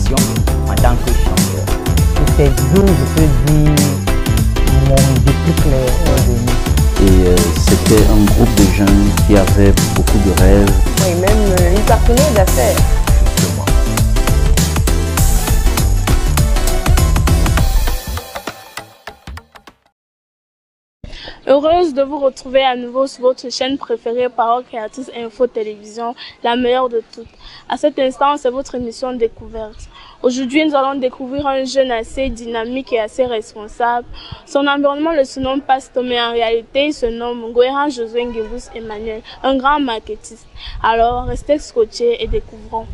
passion en tant que chanteur. C'était d'où je peux dire mon déclic est venu. Et c'était un groupe de jeunes qui avaient beaucoup de rêves. Et même une partenaire d'affaires. Justement. Heureuse de vous retrouver à nouveau sur votre chaîne préférée Parole Créatrice Info Télévision, la meilleure de toutes. À cet instant, c'est votre émission Découverte. Aujourd'hui, nous allons découvrir un jeune assez dynamique et assez responsable. Son environnement le surnomme Pasto, mais en réalité, il se nomme Goéran Josué Nguébous Emmanuel, un grand marketiste. Alors, restez scotchés et découvrons.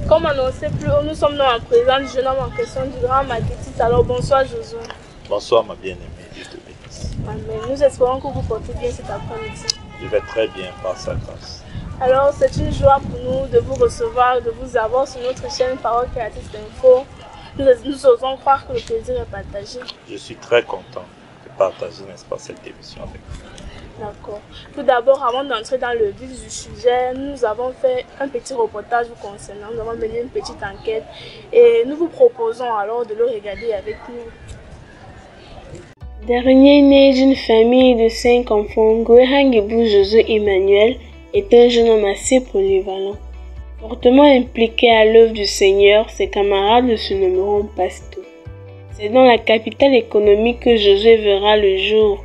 Comme annoncé plus haut, nous sommes dans la présence du jeune homme en question, du grand marketiste. Alors bonsoir Josué. Bonsoir ma bien-aimée, Dieu te bénisse. Amen. Nous espérons que vous portez bien cet après-midi. Je vais très bien par sa grâce. Alors c'est une joie pour nous de vous recevoir, de vous avoir sur notre chaîne Parole Créatrice Info. Nous osons croire que le plaisir est partagé. Je suis très content de partager, n'est-ce pas, cette émission avec vous. D'accord. Tout d'abord, avant d'entrer dans le vif du sujet, nous avons fait un petit reportage vous concernant. Nous avons mené une petite enquête et nous vous proposons alors de le regarder avec nous. Dernier né d'une famille de 5 enfants, Goéran Nguébous Josué Emmanuel est un jeune homme assez polyvalent. Fortement impliqué à l'œuvre du Seigneur, ses camarades le surnommeront Pasto. C'est dans la capitale économique que Josué verra le jour.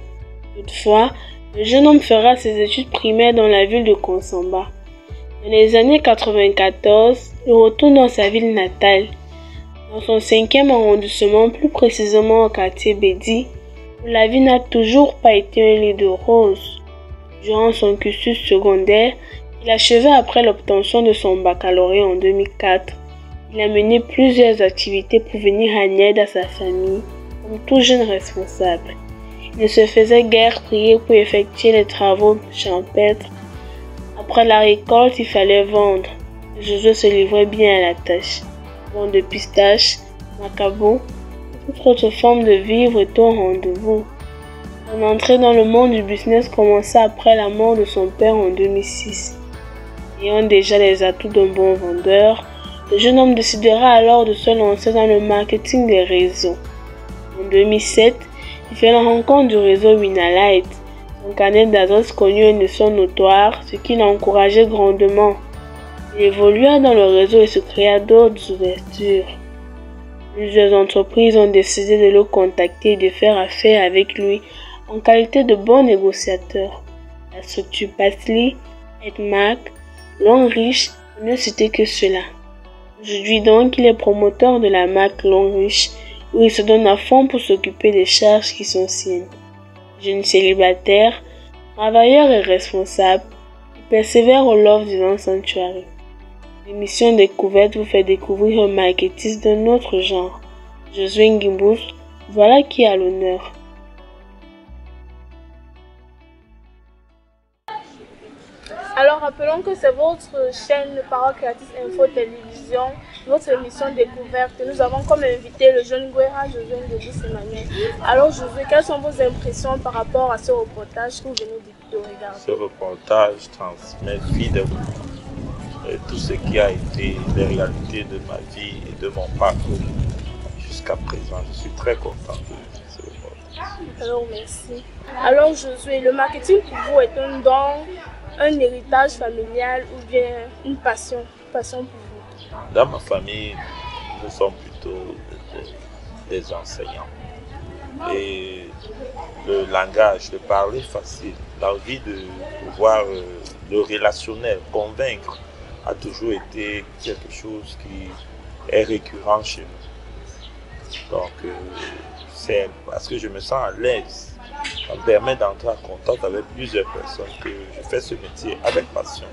Toutefois, le jeune homme fera ses études primaires dans la ville de Konsamba. Dans les années 94, il retourne dans sa ville natale, dans son 5e arrondissement, plus précisément au quartier Bédi, où la vie n'a toujours pas été un lit de roses. Durant son cursus secondaire, il acheva après l'obtention de son baccalauréat en 2004. Il a mené plusieurs activités pour venir en aide à sa famille, comme tout jeune responsable. Il ne se faisait guère prier pour effectuer les travaux champêtres. Après la récolte, il fallait vendre. Josué se livrait bien à la tâche. Vente de pistaches, macabou, toute autre forme de vivre était au rendez-vous. Son entrée dans le monde du business commença après la mort de son père en 2006. Ayant déjà les atouts d'un bon vendeur, le jeune homme décidera alors de se lancer dans le marketing des réseaux. En 2007, il fait la rencontre du réseau Winalight. Son carnet d'adresses connu et de son notoire, ce qui l'a encouragé grandement. Il évolua dans le réseau et se créa d'autres ouvertures. Plusieurs entreprises ont décidé de le contacter et de faire affaire avec lui en qualité de bon négociateur. La structure Pasly, Edmark, Longrich, pour ne citer que cela. Aujourd'hui donc, il est promoteur de la marque Longrich, où il se donne à fond pour s'occuper des charges qui sont siennes. Jeune célibataire, travailleur et responsable, il persévère au Love Divine Sanctuary. L'émission Découverte vous fait découvrir un marketiste d'un autre genre. Josué Nguébous, voilà qui a l'honneur. Alors rappelons que c'est votre chaîne Parole Créatrice Info Télévision, votre émission Découverte. Nous avons comme invité le jeune Goéran Josué Nguébous Emmanuel. Alors Josué, quelles sont vos impressions par rapport à ce reportage que vous venez de regarder? Ce reportage transmet fidèlement tout ce qui a été les réalités de ma vie et de mon parcours jusqu'à présent. Je suis très content de ce reportage. Alors merci. Alors Josué, le marketing pour vous est un don, un héritage familial ou bien une passion pour vous? Dans ma famille, nous sommes plutôt des enseignants. Et le langage, le parler facile, l'envie de pouvoir le relationnel, convaincre, a toujours été quelque chose qui est récurrent chez nous. Donc, c'est parce que je me sens à l'aise. Ça me permet d'entrer en contact avec plusieurs personnes que je fais ce métier avec passion.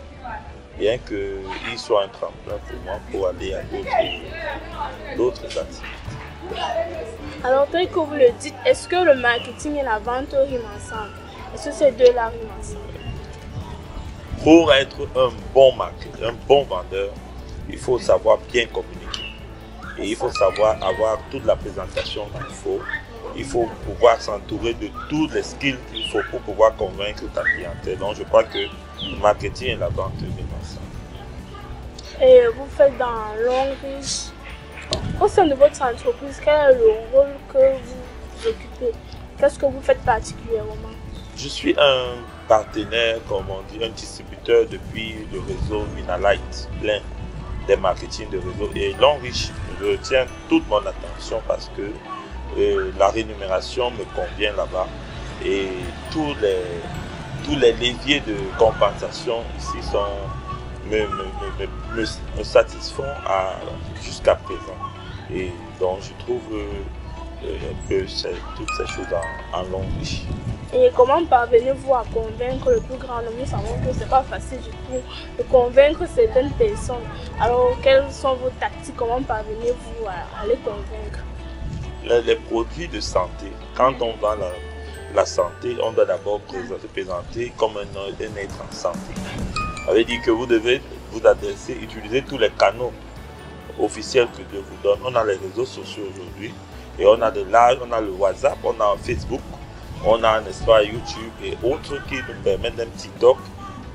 Bien qu'il soit un tremplin pour moi pour aller à d'autres activités. Alors, tel que vous le dites, est-ce que le marketing et la vente riment ensemble? Est-ce que ces deux-là riment ensemble? Pour être un bon marketeur, un bon vendeur, il faut savoir bien communiquer. Et il faut savoir avoir toute la présentation qu'il faut il faut pouvoir s'entourer de tous les skills qu'il faut pour pouvoir convaincre ta clientèle. Donc je crois que le marketing et la vente viennent ensemble. Et vous faites dans Longriche. Au sein de votre entreprise, quel est le rôle que vous occupez? Qu'est-ce que vous faites particulièrement? Je suis un partenaire, comme on dit, un distributeur depuis le réseau Minalight, plein des marketing de réseau. Et Longriche, je retiens toute mon attention parce que la rémunération me convient là-bas et tous les leviers de compensation ici me satisfont jusqu'à présent. Et donc je trouve un peu toutes ces choses en Longriche. Et comment parvenez-vous à convaincre le plus grand nombre? Nous savons que ce n'est pas facile du tout de convaincre certaines personnes. Alors, quelles sont vos tactiques? Comment parvenez-vous à les convaincre? Les produits de santé, quand on vend la santé, on doit d'abord se présenter comme un être en santé. Ça veut dire que vous devez vous adresser, utiliser tous les canaux officiels que Dieu vous donne. On a les réseaux sociaux aujourd'hui et on a de l'âge, on a le WhatsApp, on a Facebook. On a, n'est-ce pas, YouTube et autres qui nous permettent, même TikTok,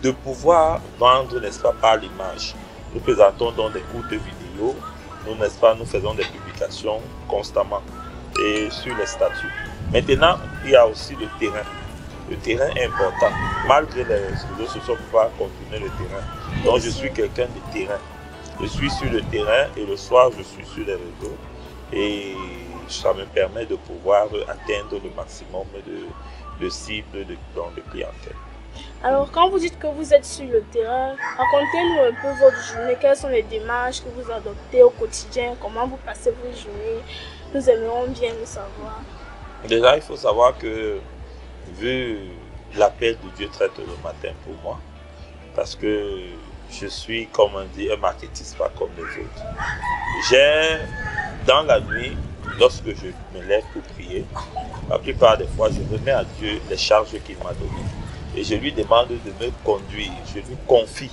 de pouvoir vendre, n'est-ce pas, par l'image. Nous présentons donc des courtes vidéos, nous, n'est-ce pas, nous faisons des publications constamment et sur les statuts. Maintenant, il y a aussi le terrain. Le terrain est important. Malgré les réseaux sociaux, on ne peut pas continuer le terrain. Donc, je suis quelqu'un de terrain. Je suis sur le terrain et le soir, je suis sur les réseaux. Et ça me permet de pouvoir atteindre le maximum de cibles de clientèle. Alors, quand vous dites que vous êtes sur le terrain, racontez-nous un peu votre journée. Quelles sont les démarches que vous adoptez au quotidien? Comment vous passez vos journées? Nous aimerions bien le savoir. Déjà, il faut savoir que, vu l'appel de Dieu traite le matin pour moi, parce que je suis, comme on dit, un marketiste pas comme les autres. J'ai, dans la nuit, lorsque je me lève pour prier, la plupart des fois, je remets à Dieu les charges qu'il m'a données. Et je lui demande de me conduire. Je lui confie,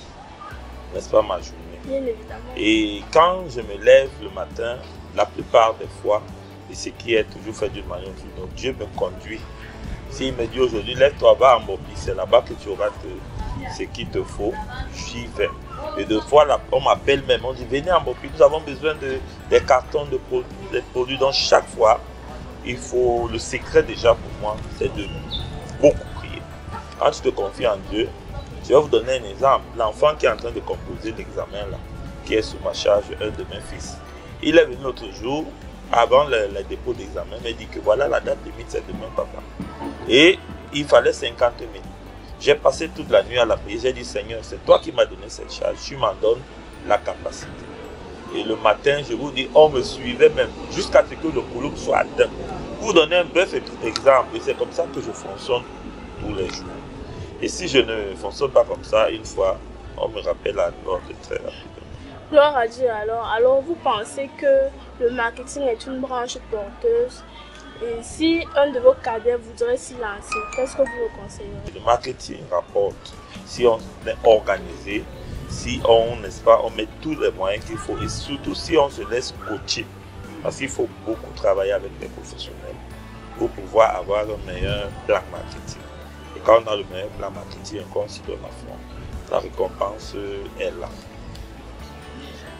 n'est-ce pas, ma journée. Bien évidemment. Et quand je me lève le matin, la plupart des fois, et ce qui est toujours fait d'une manière ou d'une autre, Dieu me conduit. S'il me dit aujourd'hui, lève-toi, va à Mopi, c'est là-bas que tu auras ce qu'il te faut, j'y vais. Et deux fois, on m'appelle même, on dit venez à Mopi, nous avons besoin des cartons de produits, des produits. Donc chaque fois, il faut, le secret déjà pour moi, c'est de beaucoup prier. Quand tu te confies en Dieu, je vais vous donner un exemple. L'enfant qui est en train de composer l'examen là, qui est sous ma charge, un de mes fils, il est venu l'autre jour, avant le dépôt d'examen, il m'a dit que voilà la date limite, c'est demain, papa. Et il fallait 50 000. J'ai passé toute la nuit à la prière. J'ai dit, Seigneur, c'est toi qui m'as donné cette charge. Tu m'en donnes la capacité. Et le matin, je vous dis, on me suivait même jusqu'à ce que le couloir soit atteint. Pour vous donner un bref exemple, et c'est comme ça que je fonctionne tous les jours. Et si je ne fonctionne pas comme ça, une fois, on me rappelle à l'ordre très rapidement. Gloire à Dieu alors. Alors vous pensez que le marketing est une branche porteuse? Et si un de vos cadets voudrait s'y lancer, qu'est-ce que vous le conseillerez? Le marketing rapporte si on est organisé, si on, n'est-ce pas, on met tous les moyens qu'il faut et surtout si on se laisse coacher. Parce qu'il faut beaucoup travailler avec les professionnels pour pouvoir avoir un meilleur plan marketing. Et quand on a le meilleur plan marketing, on s'y donne à fond, la récompense est là.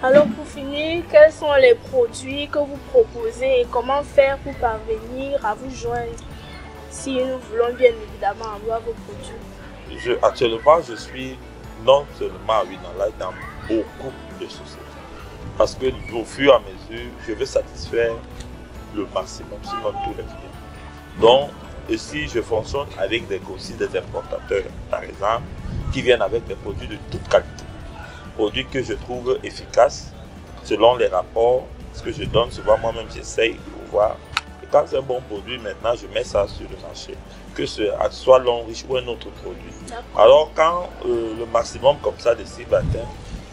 Alors pour finir, quels sont les produits que vous proposez et comment faire pour parvenir à vous joindre si nous voulons bien évidemment avoir vos produits? Actuellement, je suis non seulement à Winalight dans beaucoup de sociétés. Parce que au fur et à mesure, je veux satisfaire le maximum, sinon tous les clients. Donc, ici, je fonctionne avec des importateurs, par exemple, qui viennent avec des produits de toute qualité. Produits que je trouve efficaces selon les rapports, ce que je donne souvent moi-même j'essaye de voir. Et quand c'est un bon produit, maintenant je mets ça sur le marché, que ce soit Longriche ou un autre produit. Alors quand le maximum comme ça de cibles atteint,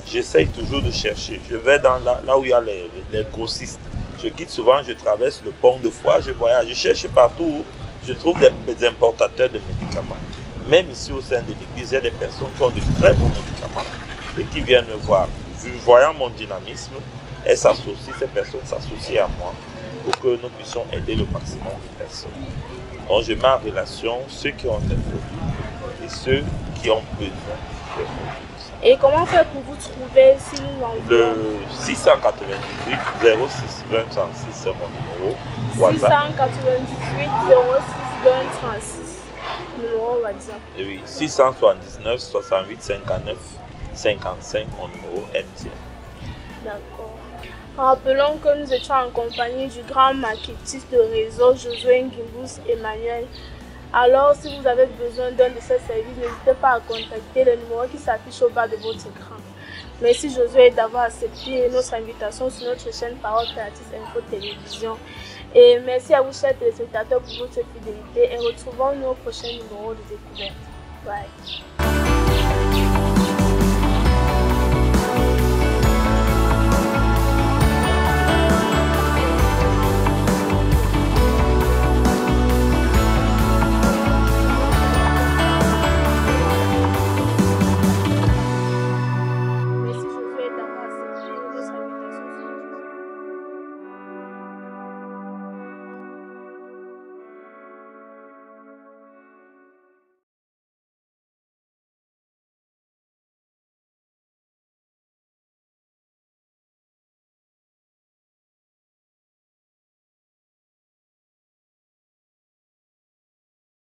j'essaye toujours de chercher. Je vais dans là où il y a les grossistes. Je quitte souvent, je traverse le pont de Foix, je voyage, je cherche partout, je trouve des importateurs de médicaments. Même ici au sein de l'église, il y a des personnes qui ont de très bons médicaments et qui viennent me voir. Voyant mon dynamisme, elles s'associent, ces personnes s'associent à moi pour que nous puissions aider le maximum de personnes. Donc je mets en relation ceux qui ont des produits et ceux qui ont besoin de produits. Et comment faire pour vous trouver si nous l'envoyons? Le 698 06 20 36, c'est mon numéro. WhatsApp. 698 06 20 36. Numéro WhatsApp. Et oui, 679 68 59 55, mon numéro MTN. D'accord. Rappelons que nous étions en compagnie du grand marketiste de réseau Josué Ngimbus Emmanuel. Alors, si vous avez besoin d'un de ces services, n'hésitez pas à contacter le numéro qui s'affiche au bas de votre écran. Merci Josué d'avoir accepté notre invitation sur notre chaîne Parole Créatrice Info Télévision. Et merci à vous, chers téléspectateurs, pour votre fidélité et retrouvons-nous au prochain numéro de Découverte. Bye.